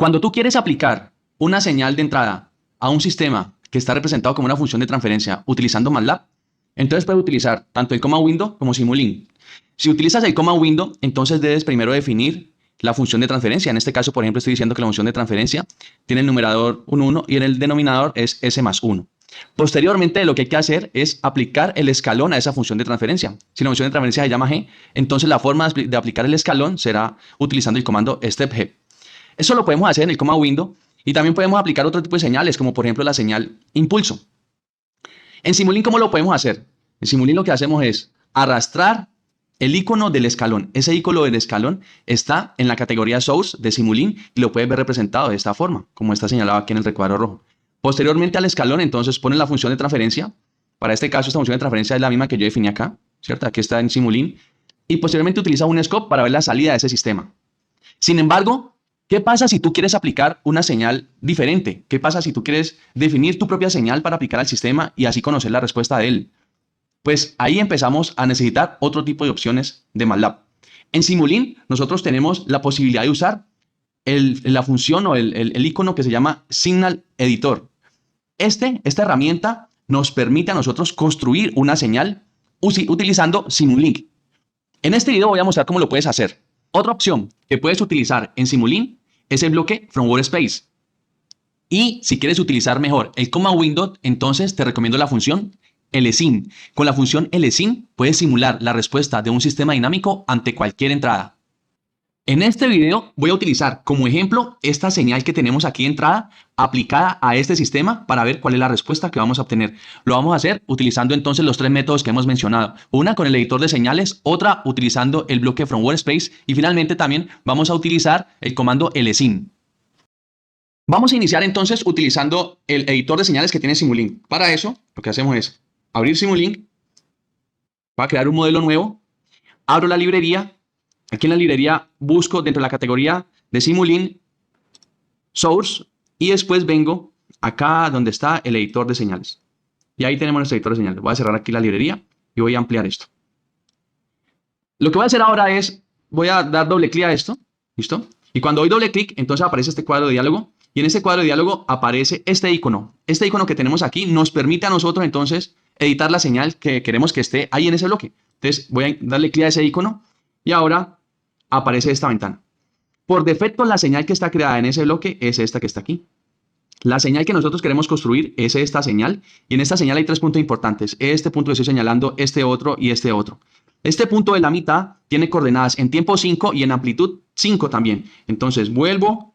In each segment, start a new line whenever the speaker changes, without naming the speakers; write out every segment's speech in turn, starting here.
Cuando tú quieres aplicar una señal de entrada a un sistema que está representado como una función de transferencia utilizando MATLAB, entonces puedes utilizar tanto el comma window como Simulink. Si utilizas el comma window, entonces debes primero definir la función de transferencia. En este caso, por ejemplo, estoy diciendo que la función de transferencia tiene el numerador 1, 1 y en el denominador es s más 1. Posteriormente, lo que hay que hacer es aplicar el escalón a esa función de transferencia. Si la función de transferencia se llama g, entonces la forma de aplicar el escalón será utilizando el comando step_g. Eso lo podemos hacer en el comma window y también podemos aplicar otro tipo de señales, como por ejemplo la señal impulso. En Simulink, ¿cómo lo podemos hacer? En Simulink lo que hacemos es arrastrar el icono del escalón. Ese icono del escalón está en la categoría Source de Simulink y lo puedes ver representado de esta forma, como está señalado aquí en el recuadro rojo. Posteriormente al escalón, entonces ponen la función de transferencia. Para este caso, esta función de transferencia es la misma que yo definí acá, ¿cierto? Aquí está en Simulink. Y posteriormente utiliza un scope para ver la salida de ese sistema. Sin embargo, ¿qué pasa si tú quieres aplicar una señal diferente? ¿Qué pasa si tú quieres definir tu propia señal para aplicar al sistema y así conocer la respuesta de él? Pues ahí empezamos a necesitar otro tipo de opciones de MATLAB. En Simulink nosotros tenemos la posibilidad de usar la función o el icono que se llama Signal Editor. Esta herramienta nos permite a nosotros construir una señal utilizando Simulink. En este video voy a mostrar cómo lo puedes hacer. Otra opción que puedes utilizar en Simulink es el bloque From Workspace. Y si quieres utilizar mejor el comma window, entonces te recomiendo la función lsim. Con la función lsim puedes simular la respuesta de un sistema dinámico ante cualquier entrada. En este video voy a utilizar como ejemplo esta señal que tenemos aquí de entrada aplicada a este sistema para ver cuál es la respuesta que vamos a obtener. Lo vamos a hacer utilizando entonces los tres métodos que hemos mencionado. Una con el editor de señales, otra utilizando el bloque From Workspace y finalmente también vamos a utilizar el comando lsim. Vamos a iniciar entonces utilizando el editor de señales que tiene Simulink. Para eso lo que hacemos es abrir Simulink, para crear un modelo nuevo, abro la librería. Aquí en la librería busco dentro de la categoría de Simulink Source y después vengo acá donde está el editor de señales. Y ahí tenemos nuestro editor de señales. Voy a cerrar aquí la librería y voy a ampliar esto. Lo que voy a hacer ahora es, voy a dar doble clic a esto, ¿listo? Y cuando doy doble clic, entonces aparece este cuadro de diálogo y en este cuadro de diálogo aparece este icono. Este icono que tenemos aquí nos permite a nosotros entonces editar la señal que queremos que esté ahí en ese bloque. Entonces voy a darle clic a ese icono y ahora aparece esta ventana. Por defecto, la señal que está creada en ese bloque es esta que está aquí. La señal que nosotros queremos construir es esta señal. Y en esta señal hay tres puntos importantes. Este punto que estoy señalando, este otro y este otro. Este punto de la mitad tiene coordenadas en tiempo 5 y en amplitud 5 también. Entonces, vuelvo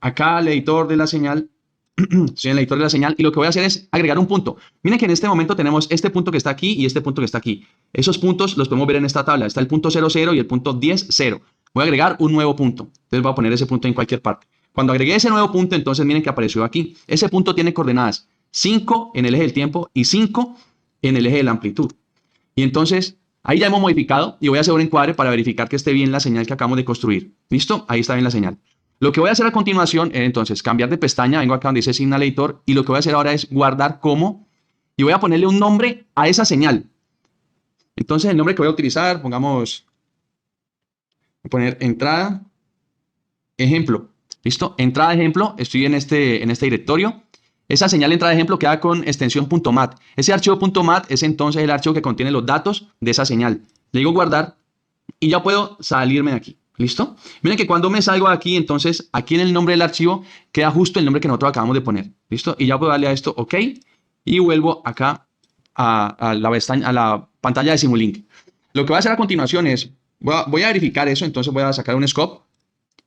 acá al editor de la señal. Estoy en el editor de la señal y lo que voy a hacer es agregar un punto. Miren que en este momento tenemos este punto que está aquí y este punto que está aquí. Esos puntos los podemos ver en esta tabla. Está el punto 0, 0 y el punto 10, 0. Voy a agregar un nuevo punto. Entonces voy a poner ese punto en cualquier parte. Cuando agregué ese nuevo punto, entonces miren que apareció aquí. Ese punto tiene coordenadas 5 en el eje del tiempo y 5 en el eje de la amplitud. Y entonces ahí ya hemos modificado y voy a hacer un encuadre para verificar que esté bien la señal que acabamos de construir. ¿Listo? Ahí está bien la señal. Lo que voy a hacer a continuación es entonces cambiar de pestaña, vengo acá donde dice Signal Editor y lo que voy a hacer ahora es guardar como y voy a ponerle un nombre a esa señal. Entonces el nombre que voy a utilizar, pongamos, voy a poner entrada, ejemplo. ¿Listo? Entrada ejemplo, estoy en este directorio. Esa señal de entrada ejemplo queda con extensión .mat. Ese archivo .mat es entonces el archivo que contiene los datos de esa señal. Le digo guardar y ya puedo salirme de aquí. ¿Listo? Miren que cuando me salgo de aquí, entonces aquí en el nombre del archivo queda justo el nombre que nosotros acabamos de poner. ¿Listo? Y ya puedo darle a esto OK y vuelvo acá a la pantalla de Simulink. Lo que voy a hacer a continuación es, voy a verificar eso, entonces voy a sacar un scope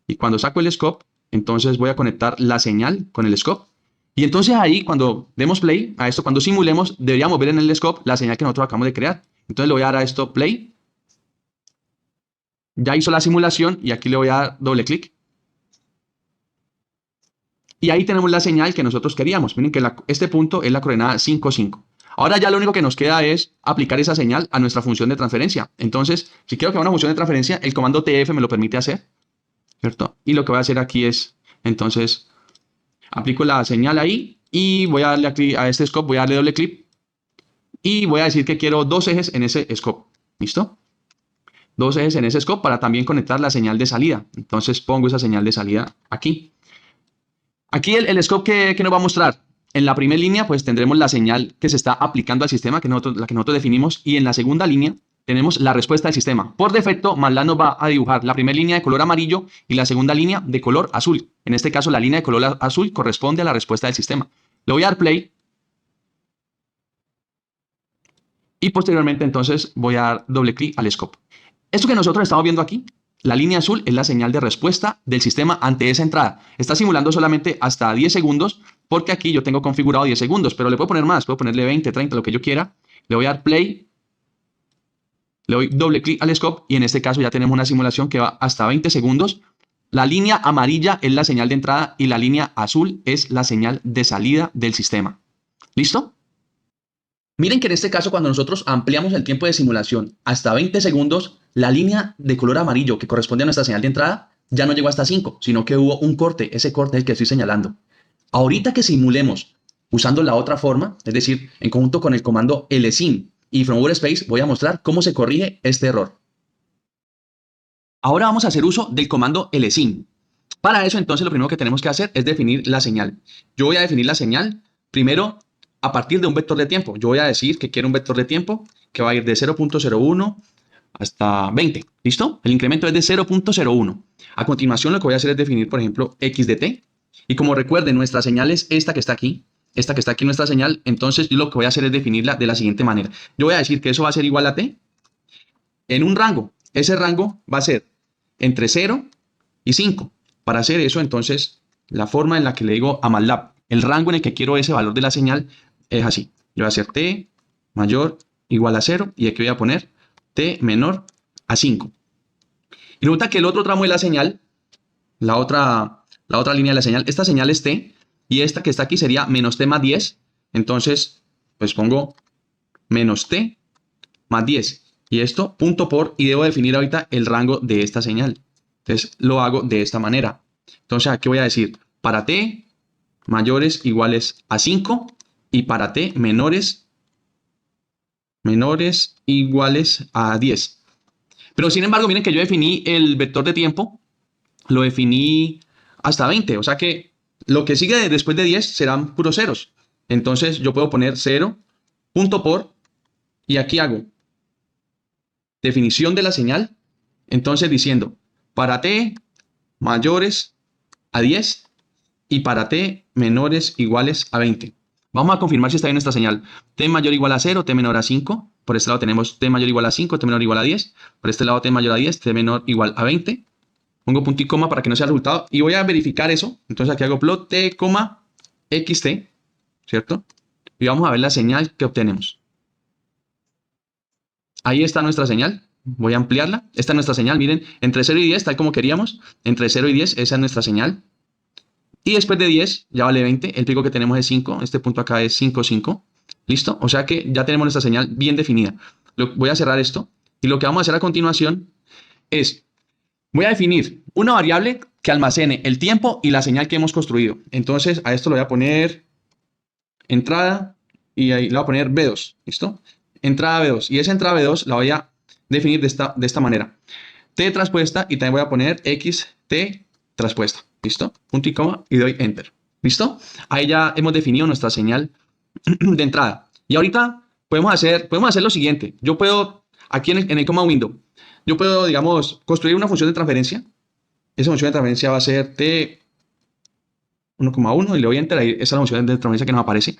y cuando saco el scope, entonces voy a conectar la señal con el scope. Y entonces ahí cuando demos play a esto, cuando simulemos, deberíamos ver en el scope la señal que nosotros acabamos de crear. Entonces le voy a dar a esto play. Ya hizo la simulación y aquí le voy a dar doble clic. Y ahí tenemos la señal que nosotros queríamos. Miren que este punto es la coordenada 5, 5. Ahora ya lo único que nos queda es aplicar esa señal a nuestra función de transferencia. Entonces, si quiero que haga una función de transferencia, el comando tf me lo permite hacer, ¿cierto? Y lo que voy a hacer aquí es, entonces, aplico la señal ahí y voy a darle clic a este scope, voy a darle doble clic y voy a decir que quiero dos ejes en ese scope. ¿Listo? Dos ejes en ese scope para también conectar la señal de salida. Entonces pongo esa señal de salida aquí. Aquí el scope que nos va a mostrar. En la primera línea, pues tendremos la señal que se está aplicando al sistema, la que nosotros definimos, y en la segunda línea tenemos la respuesta del sistema. Por defecto, MATLAB nos va a dibujar la primera línea de color amarillo y la segunda línea de color azul. En este caso, la línea de color azul corresponde a la respuesta del sistema. Le voy a dar play. Y posteriormente, entonces, voy a dar doble clic al scope. Esto que nosotros estamos viendo aquí, la línea azul es la señal de respuesta del sistema ante esa entrada. Está simulando solamente hasta 10 segundos, porque aquí yo tengo configurado 10 segundos, pero le puedo poner más, puedo ponerle 20, 30, lo que yo quiera. Le voy a dar play, le doy doble clic al scope y en este caso ya tenemos una simulación que va hasta 20 segundos. La línea amarilla es la señal de entrada y la línea azul es la señal de salida del sistema. ¿Listo? Miren que en este caso, cuando nosotros ampliamos el tiempo de simulación hasta 20 segundos, la línea de color amarillo que corresponde a nuestra señal de entrada ya no llegó hasta 5, sino que hubo un corte. Ese corte es el que estoy señalando. Ahorita que simulemos usando la otra forma, es decir, en conjunto con el comando lsim y from Workspace, voy a mostrar cómo se corrige este error. Ahora vamos a hacer uso del comando lsim. Para eso, entonces, lo primero que tenemos que hacer es definir la señal. Yo voy a definir la señal primero a partir de un vector de tiempo. Yo voy a decir que quiero un vector de tiempo que va a ir de 0.01 hasta 20. ¿Listo? El incremento es de 0.01. A continuación, lo que voy a hacer es definir, por ejemplo, x de t. Y como recuerden, nuestra señal es esta que está aquí. Esta que está aquí, nuestra señal. Entonces, yo lo que voy a hacer es definirla de la siguiente manera. Yo voy a decir que eso va a ser igual a t en un rango. Ese rango va a ser entre 0 y 5. Para hacer eso, entonces, la forma en la que le digo a MATLAB el rango en el que quiero ese valor de la señal es así. Yo voy a hacer t mayor igual a 0 y aquí voy a poner t menor a 5. Y resulta que el otro tramo de la señal, la otra línea de la señal, esta señal es t y esta que está aquí sería menos t más 10. Entonces, pues pongo menos t más 10. Y esto punto por, y debo definir ahorita el rango de esta señal. Entonces lo hago de esta manera. Entonces aquí voy a decir para t mayores iguales a 5 y para t menores iguales a 10. Pero sin embargo, miren que yo definí el vector de tiempo, lo definí hasta 20. O sea que lo que sigue después de 10 serán puros ceros. Entonces yo puedo poner 0, punto por, y aquí hago definición de la señal. Entonces diciendo para t mayores a 10 y para t menores iguales a 20. Vamos a confirmar si está bien esta señal. T mayor igual a 0, t menor a 5. Por este lado tenemos t mayor igual a 5, t menor igual a 10. Por este lado t mayor a 10, t menor igual a 20. Pongo punto y coma para que no sea el resultado. Y voy a verificar eso. Entonces aquí hago plot t, xt, ¿cierto? Y vamos a ver la señal que obtenemos. Ahí está nuestra señal. Voy a ampliarla. Esta es nuestra señal. Miren, entre 0 y 10, tal como queríamos. Entre 0 y 10, esa es nuestra señal. Y después de 10, ya vale 20. El pico que tenemos es 5. Este punto acá es 5, 5. ¿Listo? O sea que ya tenemos nuestra señal bien definida. Voy a cerrar esto. Y lo que vamos a hacer a continuación es, voy a definir una variable que almacene el tiempo y la señal que hemos construido. Entonces, a esto le voy a poner entrada y ahí le voy a poner B2. ¿Listo? Entrada B2. Y esa entrada B2 la voy a definir de esta manera. T traspuesta y también voy a poner XT traspuesta. ¿Listo? Punto y coma y doy Enter. ¿Listo? Ahí ya hemos definido nuestra señal de entrada. Y ahorita podemos hacer lo siguiente. Yo puedo, aquí en el command window, yo puedo, digamos, construir una función de transferencia. Esa función de transferencia va a ser T 1,1 y le doy Enter. Ahí esa es la función de transferencia que nos aparece.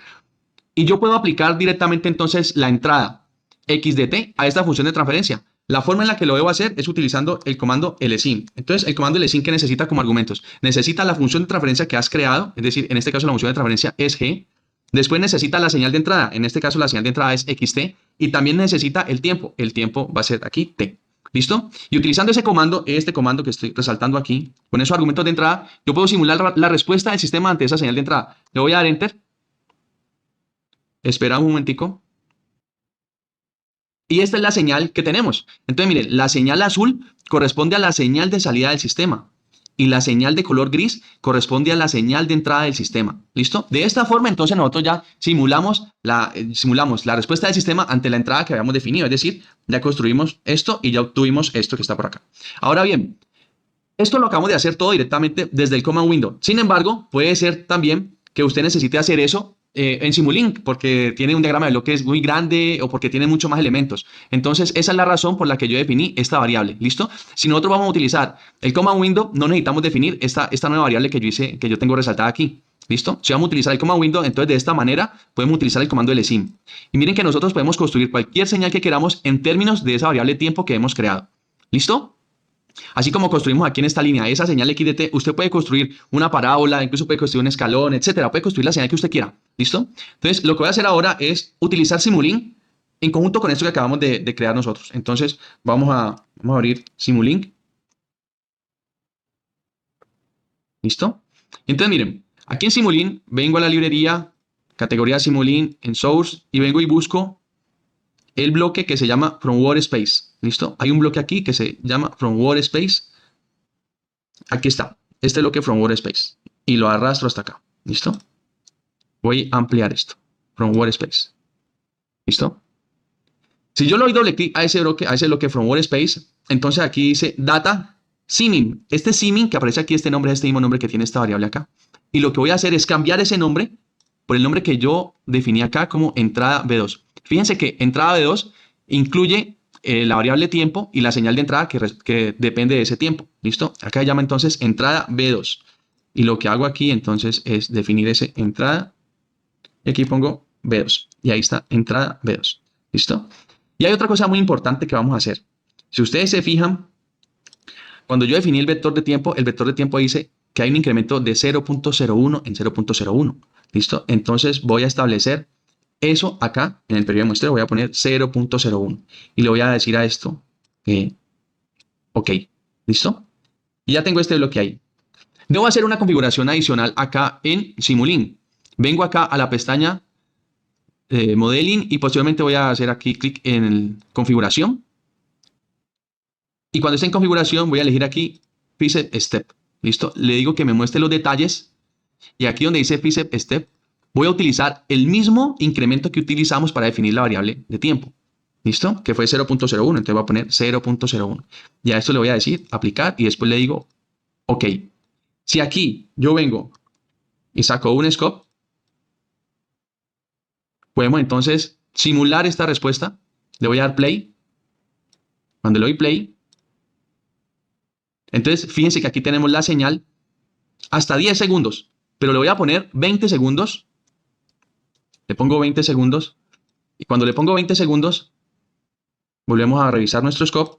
Y yo puedo aplicar directamente entonces la entrada x de t a esta función de transferencia. La forma en la que lo debo hacer es utilizando el comando lsim. Entonces, el comando lsim, ¿qué necesita como argumentos? Necesita la función de transferencia que has creado, es decir, en este caso la función de transferencia es g. Después necesita la señal de entrada, en este caso la señal de entrada es xt. Y también necesita el tiempo va a ser aquí t. ¿Listo? Y utilizando ese comando, este comando que estoy resaltando aquí, con esos argumentos de entrada, yo puedo simular la respuesta del sistema ante esa señal de entrada. Le voy a dar Enter. Espera un momentico. Y esta es la señal que tenemos. Entonces, miren, la señal azul corresponde a la señal de salida del sistema. Y la señal de color gris corresponde a la señal de entrada del sistema. ¿Listo? De esta forma, entonces, nosotros ya simulamos la respuesta del sistema ante la entrada que habíamos definido. Es decir, ya construimos esto y ya obtuvimos esto que está por acá. Ahora bien, Esto lo acabamos de hacer todo directamente desde el command window. Sin embargo, puede ser también que usted necesite hacer eso en Simulink porque tiene un diagrama de bloques muy grande o porque tiene muchos más elementos. Entonces, esa es la razón por la que yo definí esta variable. ¿Listo? Si nosotros vamos a utilizar el command window, no necesitamos definir esta nueva variable que yo hice, que yo tengo resaltada aquí. ¿Listo? Si vamos a utilizar el command window, entonces de esta manera podemos utilizar el comando lsim. Y miren que nosotros podemos construir cualquier señal que queramos en términos de esa variable tiempo que hemos creado. ¿Listo? Así como construimos aquí en esta línea esa señal x de t, usted puede construir una parábola, incluso puede construir un escalón, etcétera. Puede construir la señal que usted quiera. ¿Listo? Entonces, lo que voy a hacer ahora es utilizar Simulink en conjunto con esto que acabamos de crear nosotros. Entonces, vamos a abrir Simulink. ¿Listo? Entonces, miren, aquí en Simulink vengo a la librería, categoría Simulink en Source y vengo y busco el bloque que se llama From Workspace. ¿Listo? Hay un bloque aquí que se llama From Workspace. Aquí está. Este bloque From Workspace. Y lo arrastro hasta acá. ¿Listo? Voy a ampliar esto. From Workspace. ¿Listo? Si yo le doy doble clic a ese bloque From Workspace, entonces aquí dice Data Simming. Este Simming que aparece aquí, este nombre es este mismo nombre que tiene esta variable acá. Y lo que voy a hacer es cambiar ese nombre por el nombre que yo definí acá como entrada B2. Fíjense que entrada B2 incluye la variable tiempo y la señal de entrada que depende de ese tiempo. ¿Listo? Acá se llama entonces entrada B2. Y lo que hago aquí entonces es definir ese entrada. Y aquí pongo B2. Y ahí está entrada B2. ¿Listo? Y hay otra cosa muy importante que vamos a hacer. Si ustedes se fijan, cuando yo definí el vector de tiempo dice que hay un incremento de 0.01 en 0.01. ¿Listo? Entonces voy a establecer eso acá en el periodo de muestreo. Voy a poner 0.01 y le voy a decir a esto OK. ¿Listo? Y ya tengo este bloque ahí. Debo hacer una configuración adicional acá en Simulink. Vengo acá a la pestaña Modeling y posteriormente voy a hacer aquí clic en configuración. Y cuando esté en configuración voy a elegir aquí Preset Step. ¿Listo? Le digo que me muestre los detalles. Y aquí donde dice Preset Step, voy a utilizar el mismo incremento que utilizamos para definir la variable de tiempo. ¿Listo? Que fue 0.01. Entonces voy a poner 0.01. Y a esto le voy a decir aplicar y después le digo OK. Si aquí yo vengo y saco un scope, podemos entonces simular esta respuesta. Le voy a dar play. Cuando le doy play, entonces fíjense que aquí tenemos la señal hasta 10 segundos. Pero le voy a poner 20 segundos. Le pongo 20 segundos. Y cuando le pongo 20 segundos, volvemos a revisar nuestro scope.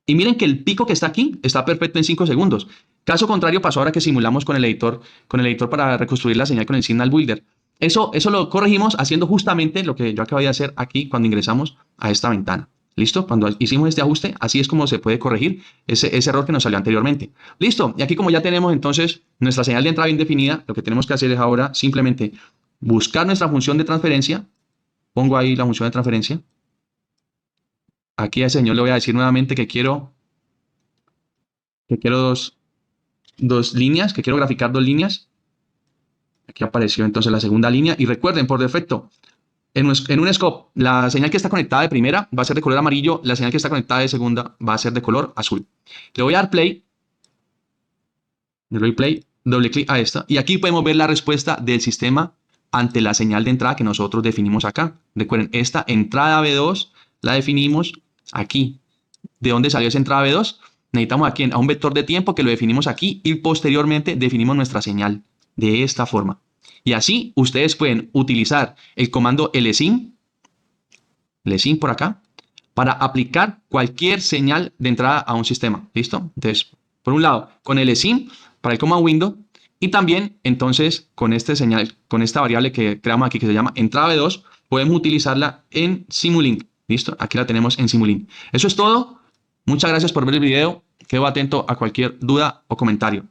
Y miren que el pico que está aquí está perfecto en 5 segundos. Caso contrario pasó ahora que simulamos con el editor para reconstruir la señal con el Signal Builder. Eso lo corregimos haciendo justamente lo que yo acabo de hacer aquí cuando ingresamos a esta ventana. ¿Listo? Cuando hicimos este ajuste, así es como se puede corregir ese error que nos salió anteriormente. ¿Listo? Y aquí como ya tenemos entonces nuestra señal de entrada bien definida, lo que tenemos que hacer es ahora simplemente buscar nuestra función de transferencia. Pongo ahí la función de transferencia. Aquí al señor le voy a decir nuevamente que quiero dos líneas, que quiero graficar 2 líneas. Aquí apareció entonces la segunda línea. Y recuerden, por defecto, en un scope, la señal que está conectada de primera va a ser de color amarillo, la señal que está conectada de segunda va a ser de color azul. Le voy a dar play. Le doy play, doble clic a esta. Y aquí podemos ver la respuesta del sistema ante la señal de entrada que nosotros definimos acá. Recuerden, esta entrada B2 la definimos aquí. ¿De dónde salió esa entrada B2? Necesitamos aquí a un vector de tiempo que lo definimos aquí y posteriormente definimos nuestra señal de esta forma. Y así ustedes pueden utilizar el comando lsim por acá, para aplicar cualquier señal de entrada a un sistema. ¿Listo? Entonces, por un lado, con lsim para el command window y también entonces con esta variable que creamos aquí que se llama entrada B2, podemos utilizarla en Simulink. ¿Listo? Aquí la tenemos en Simulink. Eso es todo. Muchas gracias por ver el video. Quedo atento a cualquier duda o comentario.